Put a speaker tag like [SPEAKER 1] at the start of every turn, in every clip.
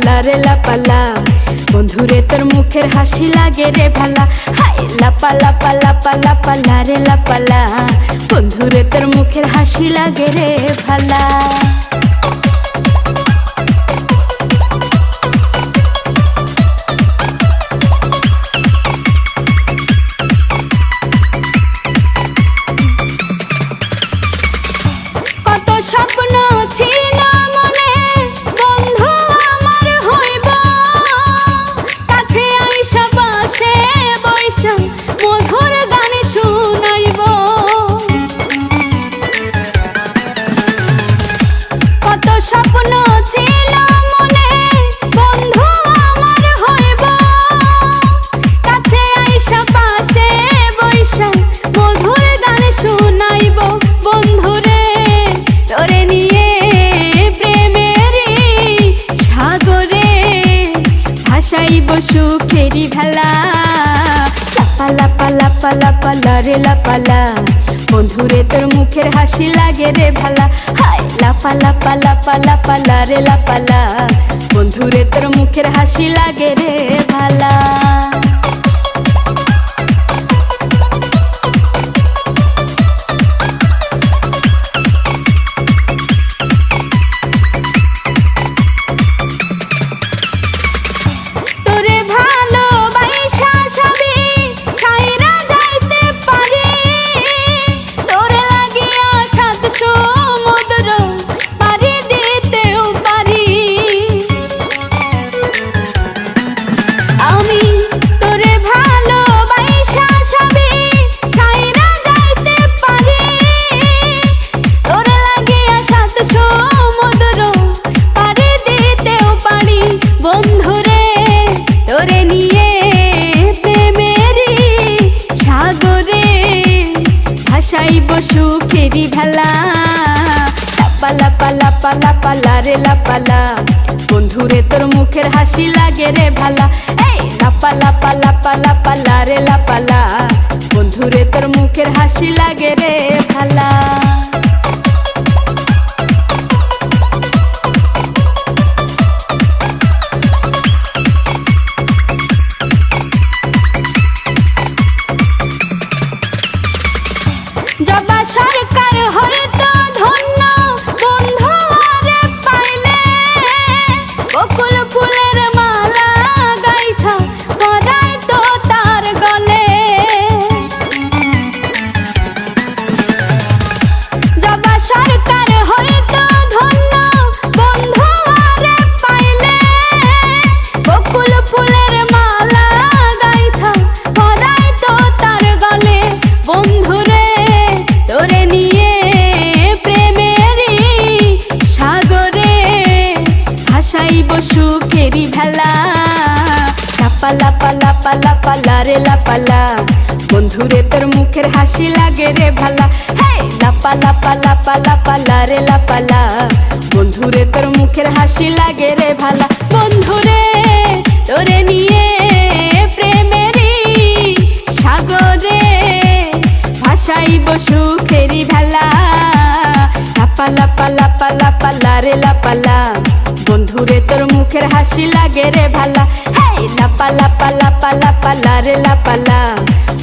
[SPEAKER 1] লাপালা রে লাপালা বন্ধুরে তোর মুখের হাসি লাগে রে ভালা। হাই লাপালা পালা পালা পালা রে লাপালা বন্ধুরে তোর মুখের হাসি লাগে রে ভালা। স্বপ্ন ছিল মনে বন্ধু আমার হইব, কাছে আইসা পাশে বৈশা মধুর গান শুনাইব। কত স্বপ্ন ছিল মনে বন্ধু আমার হইব, কাছে আইসা পাশে বৈশা মধুর গান শুনাইব। বন্ধুরে তোরে নিয়ে প্রেমেরই সাগরে ভাসাইব সুখেরি ভেলা। লাপালা পালা পালা পালা রে লাপালা বন্ধুরে তোর মুখের হাসি লাগে রে ভালা। হাই লাপালা পালা পালা পালা রে লাপালা বন্ধুরে তোর মুখের হাসি লাগে রে ভালা। সুখেরি ভেলা লাপালা পালা পালা পালা রে লাপালা বন্ধুরে তোর মুখের হাসি লাগে রে ভালা। এই লাপালা পালা পালা পালা রে লাপালা বন্ধুরে তোর মুখের হাসি লাগে রে ভালা। জবা সরকার হয়তো ধন্য বন্ধু আরে পাইলে, বকুল ফুলের মালা গাইছা পরাই তো তার গলে। জবা সরকার হয়তো ধন্য বন্ধু আরে পাইলে, বকুল ফুলের মালা গাইছা পরাই তো তার গলে। বন্ধুরে তোরে নিয়ে প্রেমেরই সাগরে ভাসাইব সুখেরি ভেলা। লাপালা পালা পালা পালা রে লাপালা বন্ধুরে তোর মুখের হাসি লাগে রে ভালা। হেই লাপালা পালা পালা পালা রে লাপালা বন্ধুরে তোর মুখের হাসি লাগে রে ভালা। বন্ধুরে তোরে নিয়ে প্রেমেরই সাগরে ভাসাইব সুখেরি ভেলা। লাপালা পালা পালা পালা রে লাপালা বন্ধুরে তোর মুখের হাসি লাগে রে ভালা। হেই লাপালা পালা পালা পালা রে লাপালা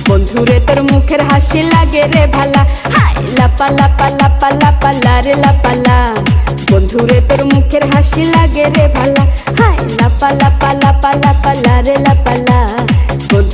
[SPEAKER 1] বন্ধুরে তোর মুখের হাসি লাগে রে ভালা। হাই লাপালা পালা পালা পালা রে লাপালা বন্ধুরে তোর মুখের হাসি লাগে রে ভালা। হাই লাপালা পালা পালা পালা রে লাপালা।